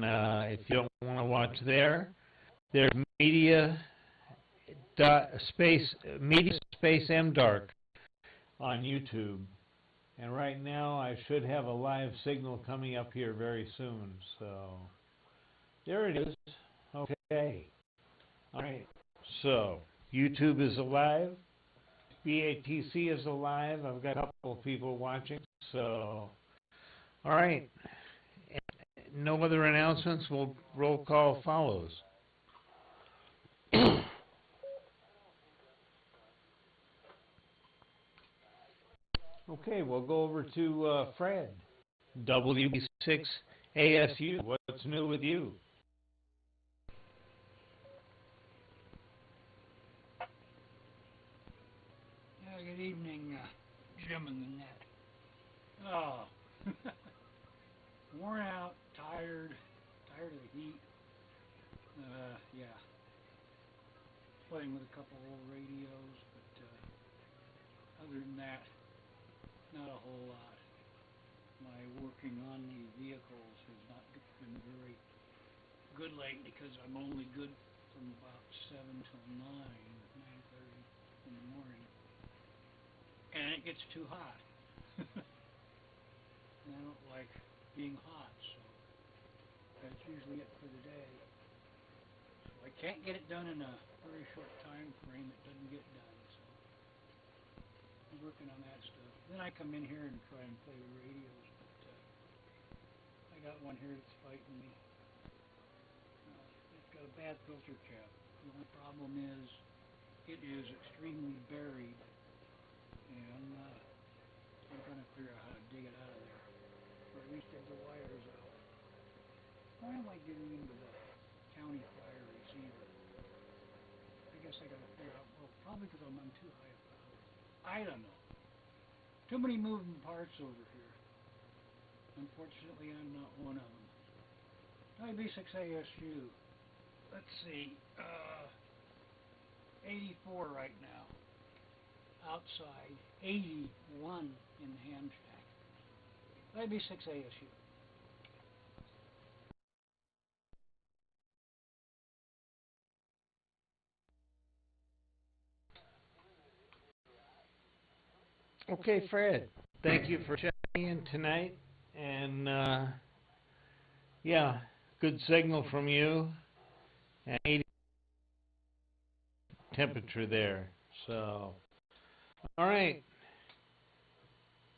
and if you don't want to watch there, there's media space MDARC on YouTube. And right now I should have a live signal coming up here very soon. So there it is. Okay. All right. So YouTube is alive. BATC is alive. I've got a couple of people watching. So, all right. No other announcements. We'll roll call follows. Okay, we'll go over to Fred. W6 ASU. What's new with you? Good evening, Jim and the net. Oh, worn out, tired of the heat. Yeah. Playing with a couple old radios, but other than that, not a whole lot. My working on the vehicles has not been very good lately because I'm only good from about 7 till 9:30 in the morning. And it gets too hot. And I don't like being hot, so that's usually it for the day. So I can't get it done in a very short time frame. It doesn't get done, so I'm working on that stuff. Then I come in here and try and play with radios, but I got one here that's fighting me. It's got a bad filter cap. The only problem is it is extremely buried. And I'm trying to figure out how to dig it out of there, or at least dig the wires out. Why am I getting into the county fire receiver? I guess I got to figure out, well, probably because I'm on too high a power. I don't know. Too many moving parts over here. Unfortunately, I'm not one of them. IB6 ASU. Let's see. 84 right now. Outside, 81 in the ham shack. IB6 ASU. Okay, Fred. Thank you for checking in tonight. And yeah, good signal from you. And 80 temperature there. So, all right.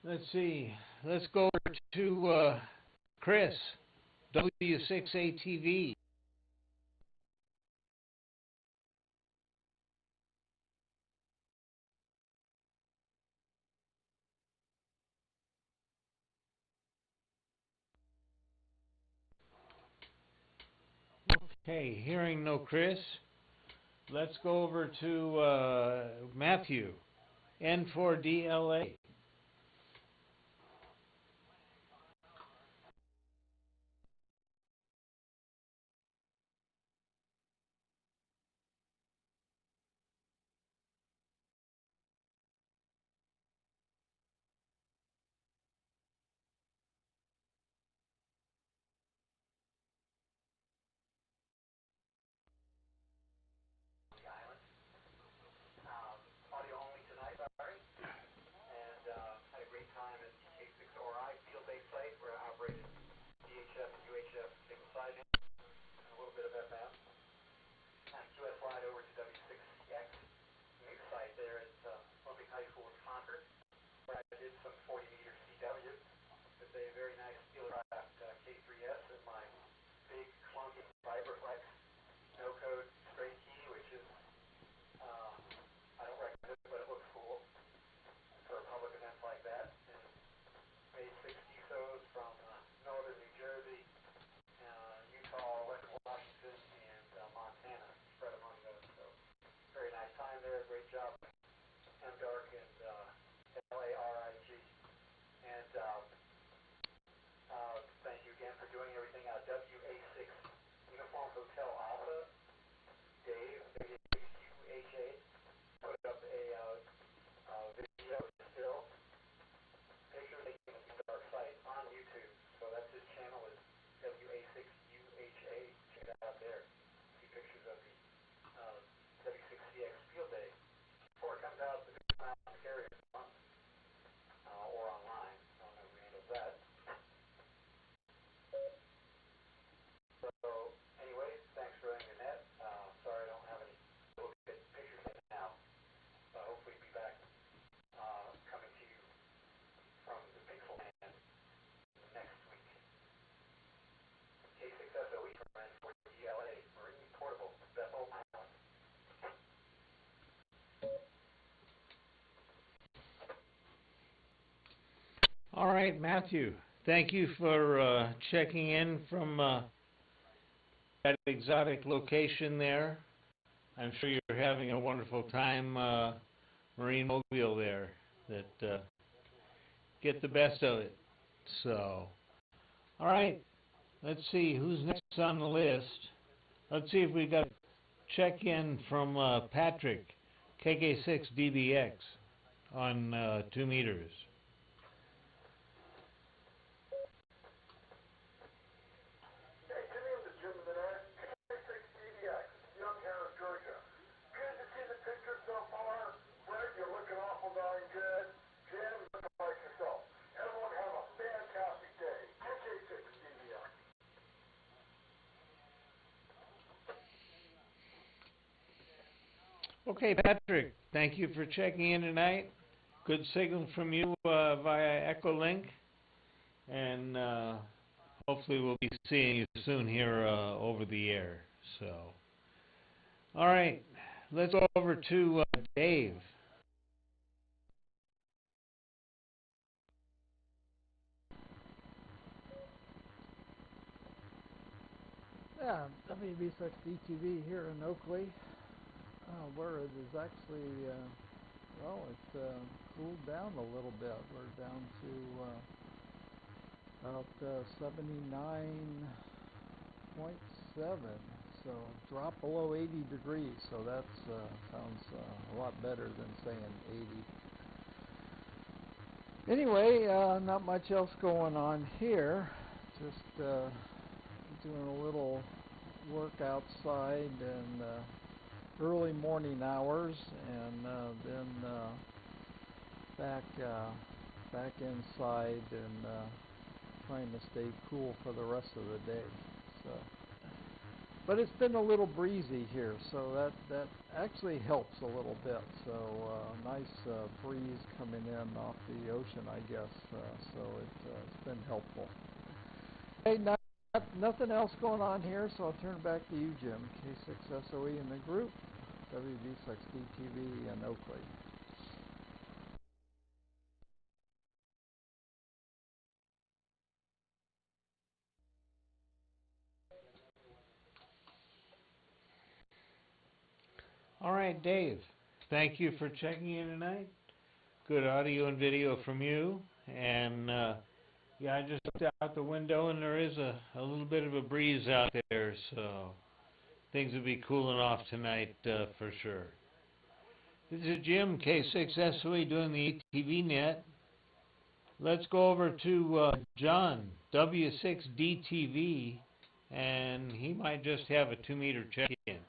Let's see. Let's go over to Chris, W6ATV. Okay, hearing no Chris. Let's go over to Matthew, N4DLA. right, Matthew, thank you for checking in from that exotic location there. I'm sure you're having a wonderful time, Marine Mobile there, that get the best of it. So, all right, let's see who's next on the list. Let's see if we got a check-in from Patrick, KK6DBX, on 2 meters. Okay, Patrick, thank you for checking in tonight. Good signal from you via Echolink, and hopefully we'll be seeing you soon here over the air. So, all right, let's go over to Dave. Yeah, WB6 DTV here in Oakley, where it is actually, well, it's cooled down a little bit. We're down to about 79.7, so drop below 80 degrees, so that sounds a lot better than saying 80. Anyway, not much else going on here, just doing a little work outside in early morning hours, and then back inside and trying to stay cool for the rest of the day. So, but it's been a little breezy here, so that actually helps a little bit. So nice breeze coming in off the ocean, I guess. So it's been helpful. Hey, nothing else going on here, so I'll turn it back to you, Jim. K6SOE in the group, WB6DTV in Oakley. All right, Dave, thank you for checking in tonight. Good audio and video from you, and yeah, I just looked out the window and there is a little bit of a breeze out there, so things will be cooling off tonight for sure. This is Jim, K6SOE, doing the ATV net. Let's go over to John, W6DTV, and he might just have a 2 meter check-in.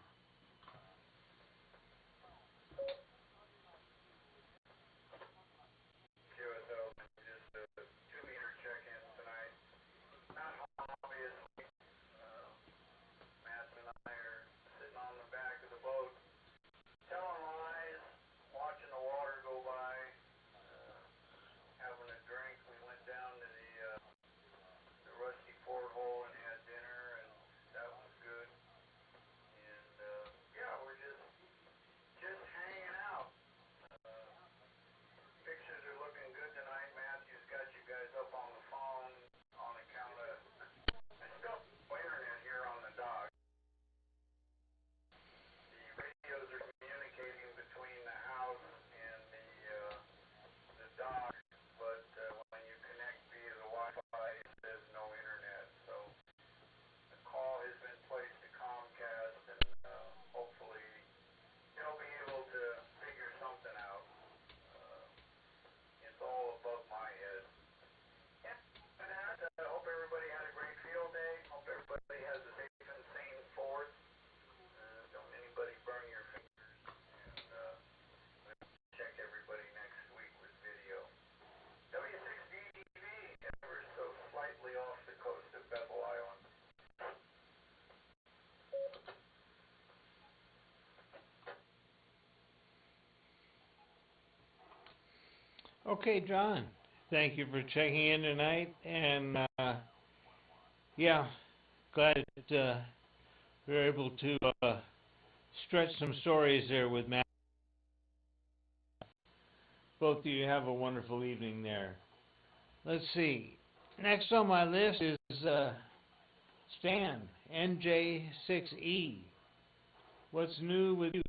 Okay, John, thank you for checking in tonight, and yeah, glad that we were able to stretch some stories there with Matt. Both of you have a wonderful evening there. let's see. Next on my list is Stan, NJ6E. What's new with you?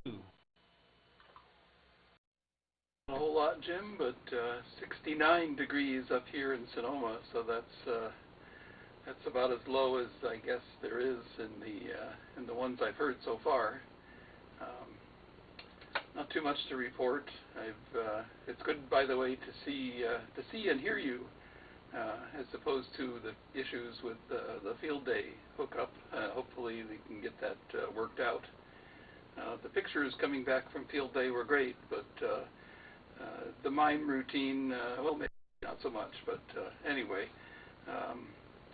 A whole lot, Jim, but 69 degrees up here in Sonoma, so that's about as low as I guess there is in the ones I've heard so far. Not too much to report. It's good, by the way, to see and hear you, as opposed to the issues with the field day hookup. Hopefully we can get that worked out. The pictures coming back from field day were great, but the mime routine, well, maybe not so much, but anyway,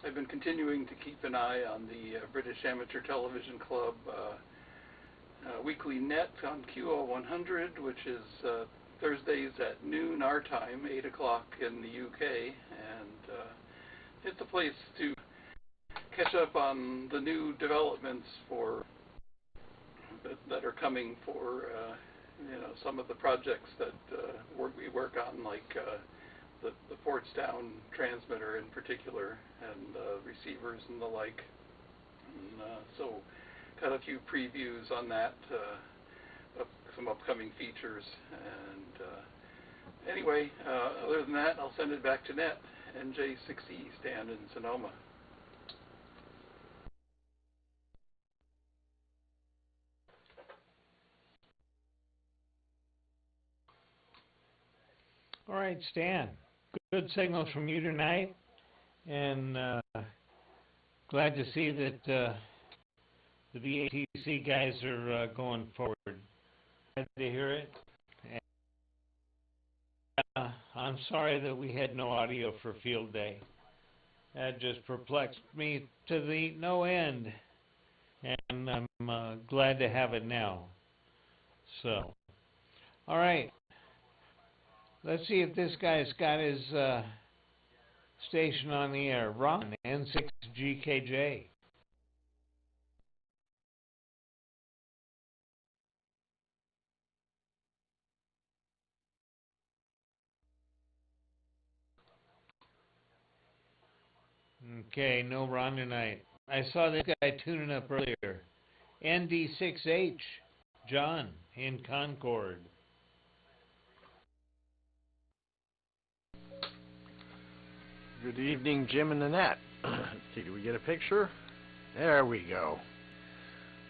I've been continuing to keep an eye on the British Amateur Television Club weekly net on QO100, which is Thursdays at noon our time, 8 o'clock in the UK, and it's a place to catch up on the new developments that are coming for some of the projects that we work on, like the Portstown transmitter in particular, and receivers and the like. And so got a few previews on that, of some upcoming features. And anyway, other than that, I'll send it back to Net, NJ6E, Stan in Sonoma. All right, Stan. Good signals from you tonight, and glad to see that the VATC guys are going forward. Glad to hear it. And, I'm sorry that we had no audio for field day. That just perplexed me to the no end, and I'm glad to have it now. So, all right. Let's see if this guy's got his station on the air. Ron, N6GKJ. Okay, no Ron tonight. I saw this guy tuning up earlier. ND6H, John, in Concord. Good evening, Jim and Annette. See, do we get a picture? There we go.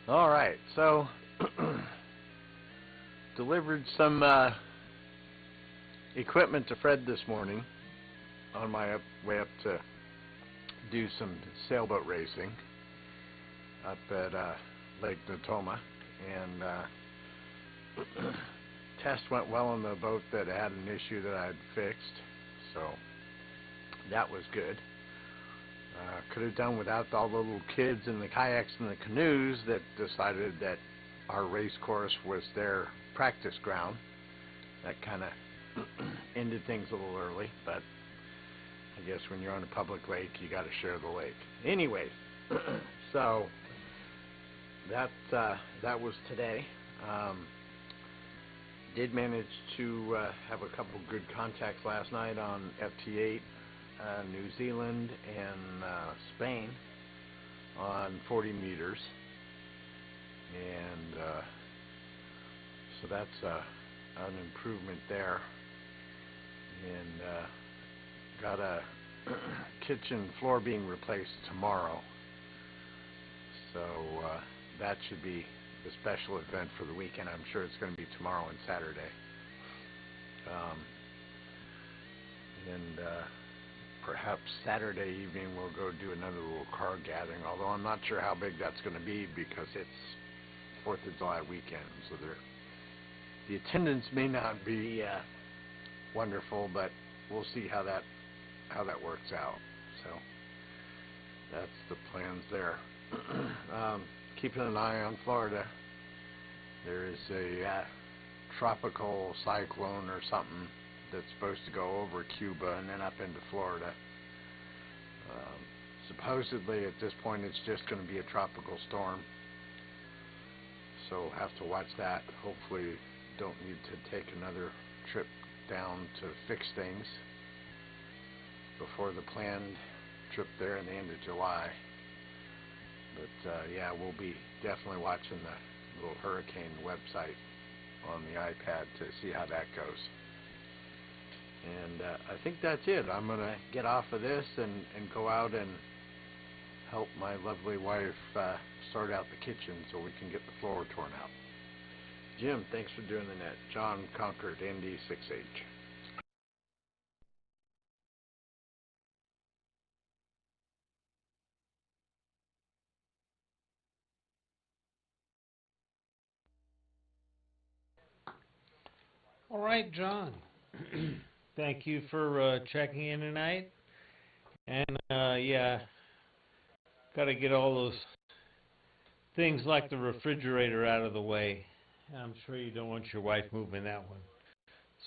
All right, so delivered some equipment to Fred this morning on my way up to do some sailboat racing up at Lake Natoma, and test went well on the boat that had an issue that I had fixed, so that was good. Could have done without all the little kids in the kayaks and the canoes that decided that our race course was their practice ground. That kind of ended things a little early, but I guess when you're on a public lake, you got to share the lake. Anyway, so that was today. Did manage to have a couple good contacts last night on FT8, New Zealand and Spain on 40 meters, and so that's an improvement there. And got a kitchen floor being replaced tomorrow, so that should be the special event for the weekend. I'm sure it's going to be tomorrow and Saturday. And perhaps Saturday evening we'll go do another little car gathering, although I'm not sure how big that's going to be because it's 4th of July weekend, so the attendance may not be wonderful, but we'll see how that works out. So that's the plans there. Keeping an eye on Florida. There is a tropical cyclone or something that's supposed to go over Cuba and then up into Florida. Supposedly at this point it's just going to be a tropical storm, so we'll have to watch that. Hopefully don't need to take another trip down to fix things, before the planned trip there in the end of July. But yeah, we'll be definitely watching the little hurricane website on the iPad to see how that goes. And I think that's it. I'm going to get off of this and go out and help my lovely wife start out the kitchen so we can get the floor torn out. Jim, thanks for doing the net. John Concord, ND6H. All right, John. Thank you for checking in tonight. And yeah, got to get all those things like the refrigerator out of the way. I'm sure you don't want your wife moving that one.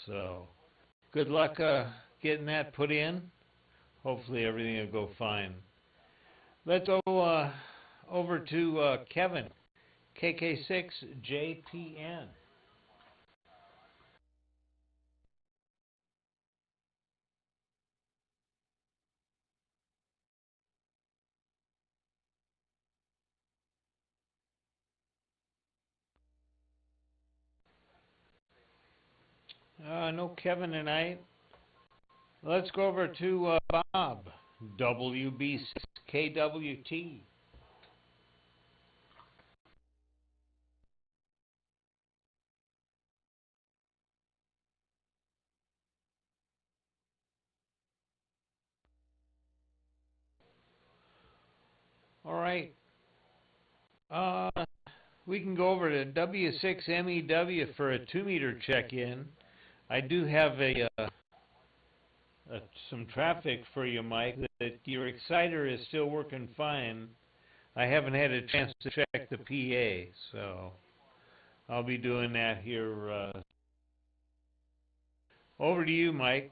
So, good luck getting that put in. Hopefully everything will go fine. Let's go over to Kevin, KK6JPN. No Kevin tonight. Let's go over to Bob, WB6KWT. All right. We can go over to W6MEW for a 2-meter check-in. I do have some traffic for you, Mike, that your exciter is still working fine. I haven't had a chance to check the PA, so I'll be doing that here. Over to you, Mike.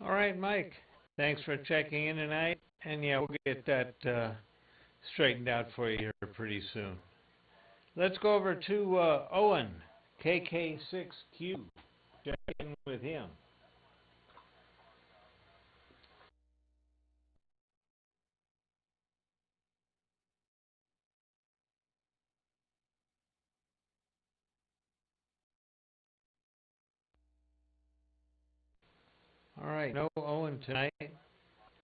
All right, Mike. Thanks for checking in tonight. And yeah, we'll get that straightened out for you here pretty soon. Let's go over to Owen, KK6Q. Check in with him. All right, no Owen tonight.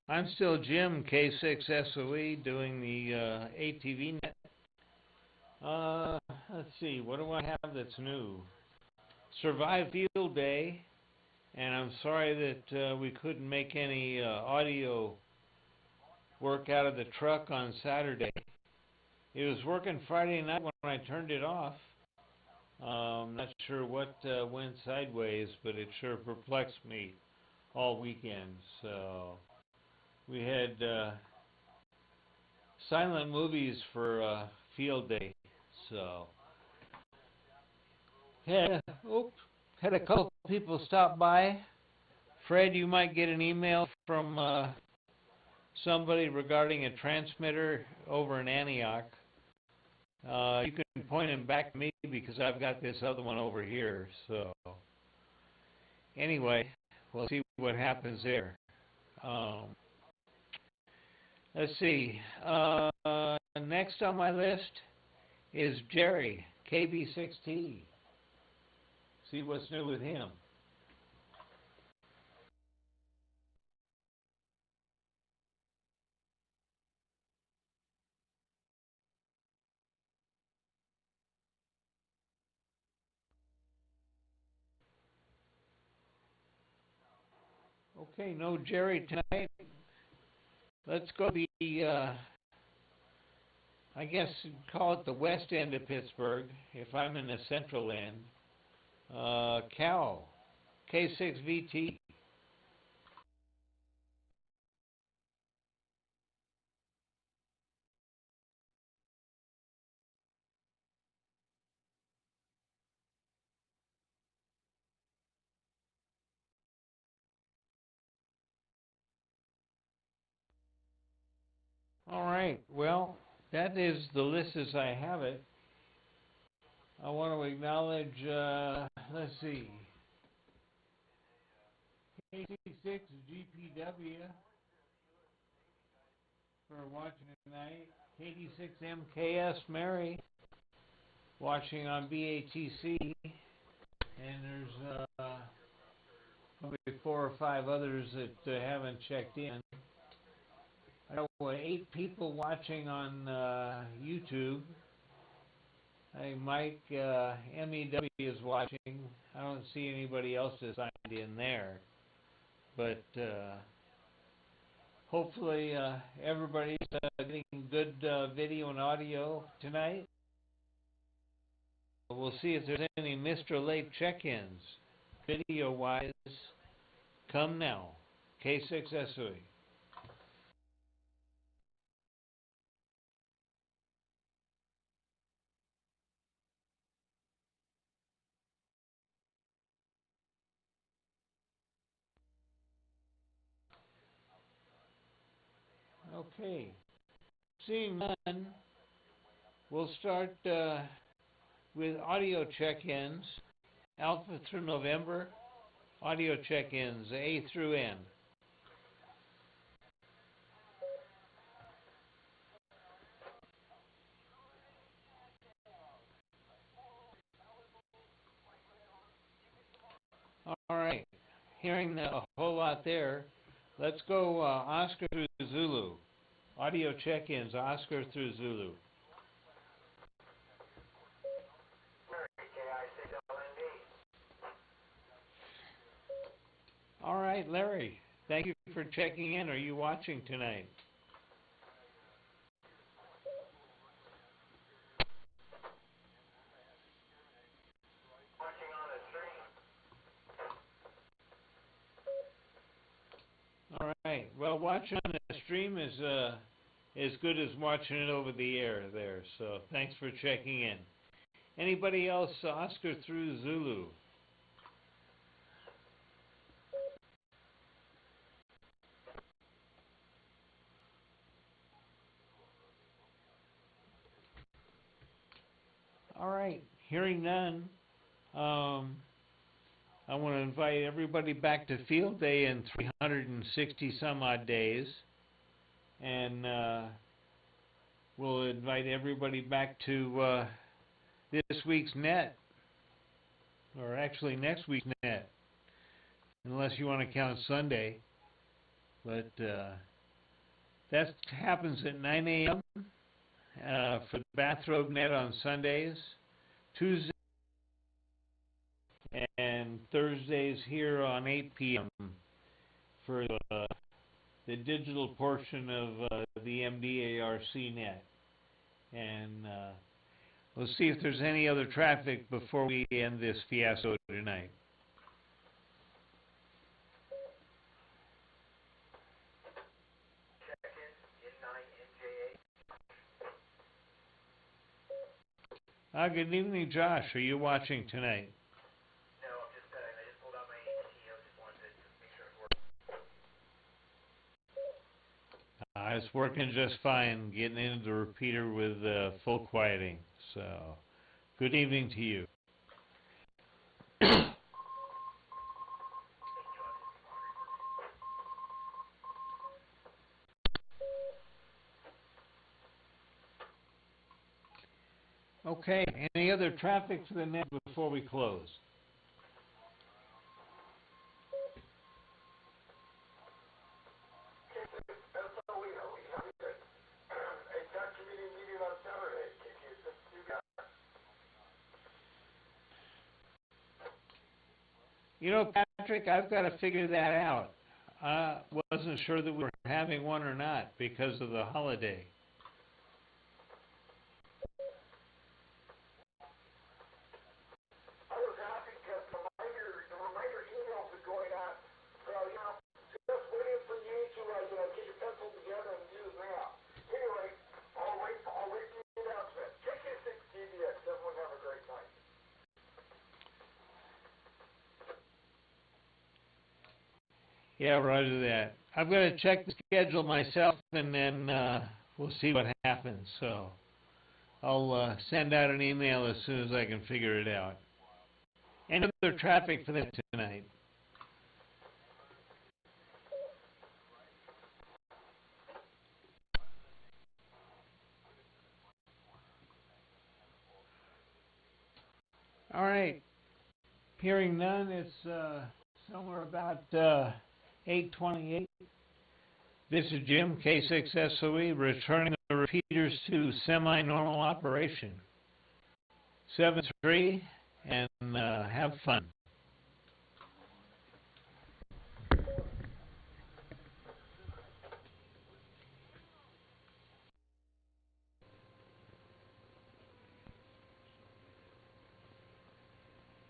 I'm still Jim, K6SOE, doing the ATV net. Let's see, what do I have that's new? Survive Field Day, and I'm sorry that we couldn't make any audio work out of the truck on Saturday. It was working Friday night when I turned it off. Not sure what went sideways, but it sure perplexed me all weekend. So we had silent movies for Field Day. So had a couple people stop by Fred, you might get an email from somebody regarding a transmitter over in Antioch. You can point him back to me because I've got this other one over here. So anyway, we'll see what happens there. Let's see. Next on my list is Jerry, KB6T. See what's new with him. Okay, no Jerry tonight. Let's go to the, I guess you'd call it the west end of Pittsburgh, if I'm in the central end. Cal, K6VT. All right, well, that is the list as I have it. I want to acknowledge, let's see, K66 GPW for watching tonight. KD6MKS Mary watching on BATC. And there's probably 4 or 5 others that haven't checked in. I know 8 people watching on YouTube. Hey, Mike, MEW is watching. I don't see anybody else that's signed in there. But hopefully everybody's getting good video and audio tonight. We'll see if there's any Mr. Lake check-ins. Video-wise, come now. K6SOE. Okay. Seeing none, we'll start with audio check-ins. Alpha through November, audio check-ins, A through N. All right. Hearing a whole lot there, let's go Oscar through Zulu. Audio check-ins, Oscar through Zulu. All right, Larry, thank you for checking in. Are you watching tonight? All right. Well, watching on the stream is as good as watching it over the air there. So thanks for checking in. Anybody else, Oscar through Zulu? All right. Hearing none, I want to invite everybody back to Field Day in 360 some odd days. And we'll invite everybody back to this week's net, or actually next week's net, unless you want to count Sunday. But that happens at 9 a.m. For the bathrobe net on Sundays, Tuesday and Thursdays here on 8 p.m. for the digital portion of the MDARC net. And we'll see if there's any other traffic before we end this fiasco tonight. Good evening, Josh. Are you watching tonight? No, I just pulled out my ATO, just wanted to make sure it's it's working just fine, getting into the repeater with full quieting. So, good evening to you. Okay, any other traffic for the net before we close? You know, Patrick, I've got to figure that out. I wasn't sure that we were having one or not because of the holiday. I was happy because the reminder emails are going out. So, just waiting for you to, get your pencil together and use now. Anyway, I'll wait for the announcement. KK6 GBX. Everyone have a great night. Yeah, roger that. I'm going to check the schedule myself, and then we'll see what happens. So I'll send out an email as soon as I can figure it out. Any other traffic for that tonight? All right. Hearing none, it's somewhere about 8:28. This is Jim, K6SOE, returning the repeaters to semi-normal operation. 7-3, and have fun.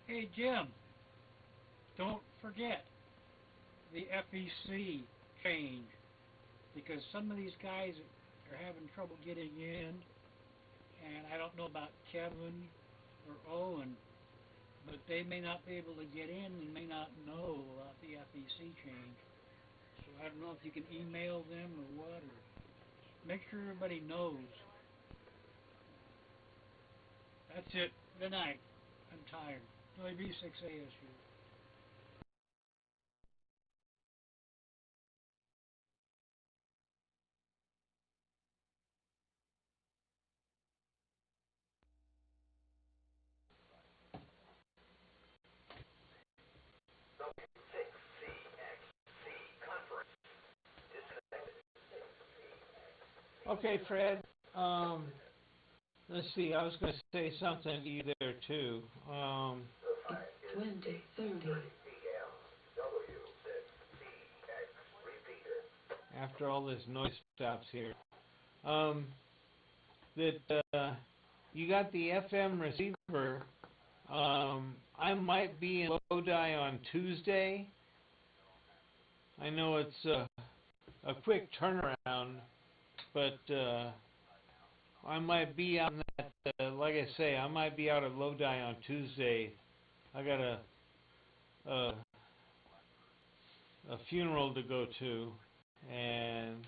Hey, Jim, don't forget the FEC change, because some of these guys are having trouble getting in, and I don't know about Kevin or Owen, but they may not be able to get in and may not know about the FEC change. So I don't know if you can email them or what, or make sure everybody knows. That's it. Good night. I'm tired. WB6ASU. Okay, Fred. Let's see. I was going to say something to you there too. 20:30. After all this noise stops here, you got the FM receiver. I might be in Lodi on Tuesday. I know it's a quick turnaround, but I might be on that. Like I say, I might be out at Lodi on Tuesday. I got a funeral to go to, and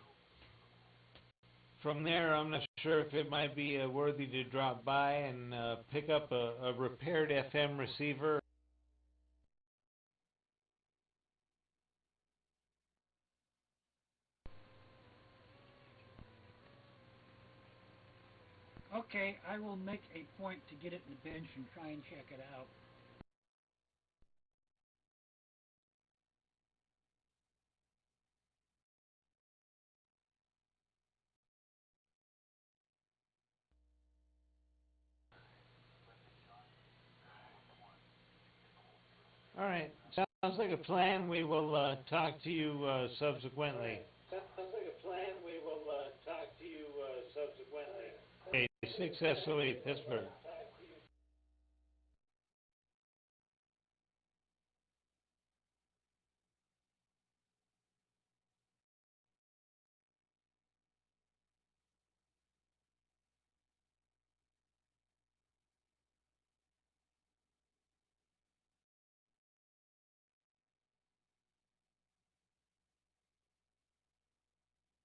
from there, I'm not sure if it might be worthy to drop by and pick up a repaired FM receiver. Okay, I will make a point to get it in the bench and try and check it out. All right, sounds like a plan. We will talk to you subsequently. Sounds like a plan. We will talk to you subsequently. Okay, 6 SOE, Pittsburgh.